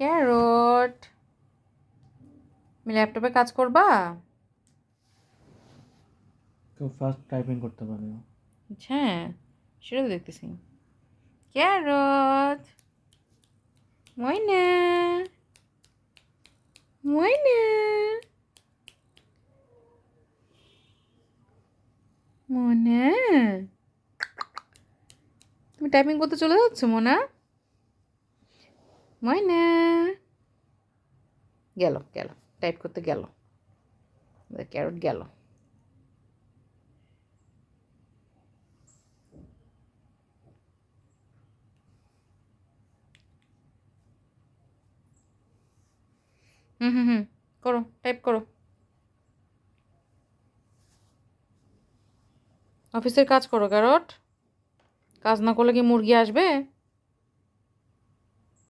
Carrot, তুমি ল্যাপটপে কাজ করবা? কেউ ফাস্ট টাইপিং করতে পারে না। হ্যাঁ, সেটা তো দেখতেছি। ক্যারট, ময়না, ময়না, মোনা, তুমি টাইপিং করতে চলে যাচ্ছ মোনা? ময়না, গেল গেল, টাইপ করতে গেল, ক্যারট গেল। হুম হুম হুম, করো, টাইপ করো। অফিসের কাজ করো ক্যারট, কাজ না করলে কি মুরগি আসবে?